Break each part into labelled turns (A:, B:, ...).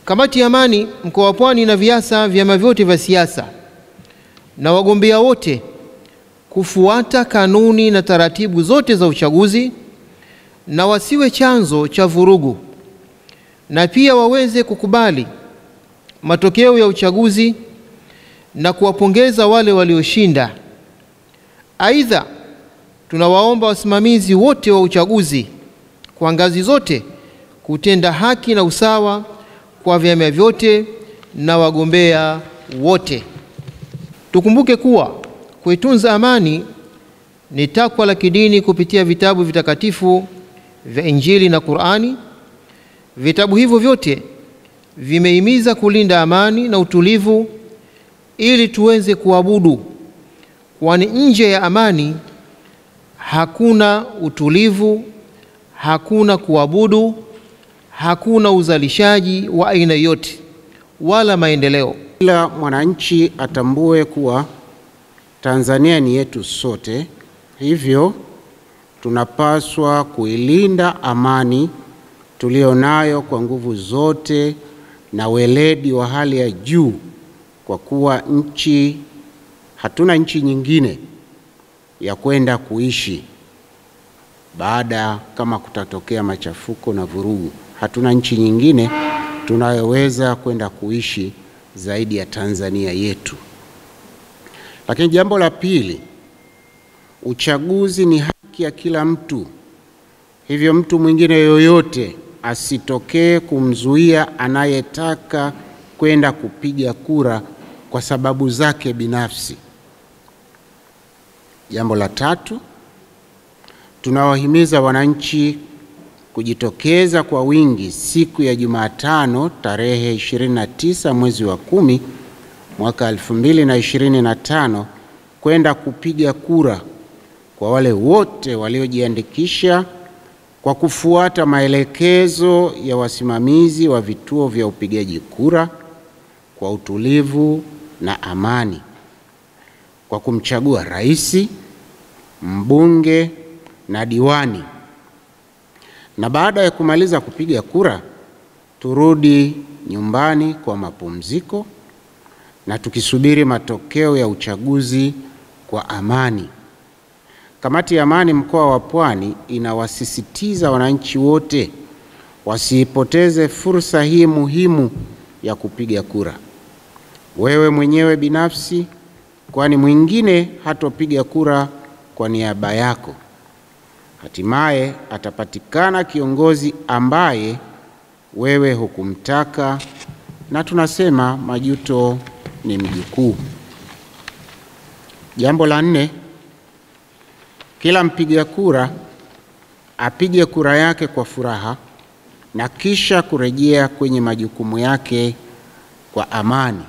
A: Kamati ya Amani mkoa wa Pwani na viasa vyama vyote vya siasa na wagombea wote kufuata kanuni na taratibu zote za uchaguzi na wasiwe chanzo cha vurugu, na pia waweze kukubali matokeo ya uchaguzi na kuwapongeza wale walioshinda. Aidha, tunawaomba wasimamizi wote wa uchaguzi kwa ngazi zote kutenda haki na usawa kwa vyama vyote na wagombea wote. Tukumbuke kuwa kuitunza amani ni takwa la kidini kupitia vitabu vitakatifu vya Injili na Qur'ani. Vitabu hivyo vyote vimehimiza kulinda amani na utulivu ili tuweze kuabudu, kwani nje ya amani hakuna utulivu, hakuna kuabudu, hakuna uzalishaji wa aina yote wala maendeleo.
B: Kila mwananchi atambue kuwa Tanzania ni yetu sote, hivyo tunapaswa kuilinda amani tulionayo kwa nguvu zote na weledi wa hali ya juu, kwa kuwa hatuna nchi nyingine ya kwenda kuishi baada kama kutatokea machafuko na vurugu. Hatuna nchi nyingine tunayoweza kwenda kuishi zaidi ya Tanzania yetu. Lakini jambo la pili, uchaguzi ni haki ya kila mtu. Hivyo mtu mwingine yoyote asitokee kumzuia anayetaka kwenda kupiga kura kwa sababu zake binafsi. Jambo la tatu, tunawahimiza wananchi kujitokeza kwa wingi siku ya Jumatano tarehe 29 mwezi wa 10 mwaka 2025 kwenda kupiga kura, kwa wale wote waliojiandikisha kwa kufuata maelekezo ya wasimamizi wa vituo vya upigaji kura kwa utulivu na amani, kwa kumchagua rais, mbunge na diwani. Na baada ya kumaliza kupiga kura, turudi nyumbani kwa mapumziko na tukisubiri matokeo ya uchaguzi kwa amani. Kamati ya Amani mkoa wa Pwani inawasisitiza wananchi wote wasiipoteze fursa hii muhimu ya kupiga kura. Wewe mwenyewe binafsi, kwani mwingine hatopiga kura kwa niaba yako. Hatimaye atapatikana kiongozi ambaye wewe hukumtaka, na tunasema majuto ni mjukuu. Jambo la 4, kila mpiga kura apige kura yake kwa furaha na kisha kurejea kwenye majukumu yake kwa amani.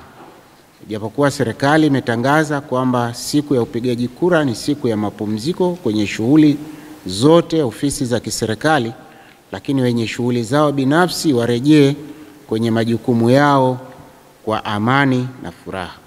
B: Japokuwa serikali imetangaza kwamba siku ya upigaji kura ni siku ya mapumziko kwenye shughuli zote ofisi za kiserikali, lakini wenye shughuli zao binafsi warejee kwenye majukumu yao kwa amani na furaha.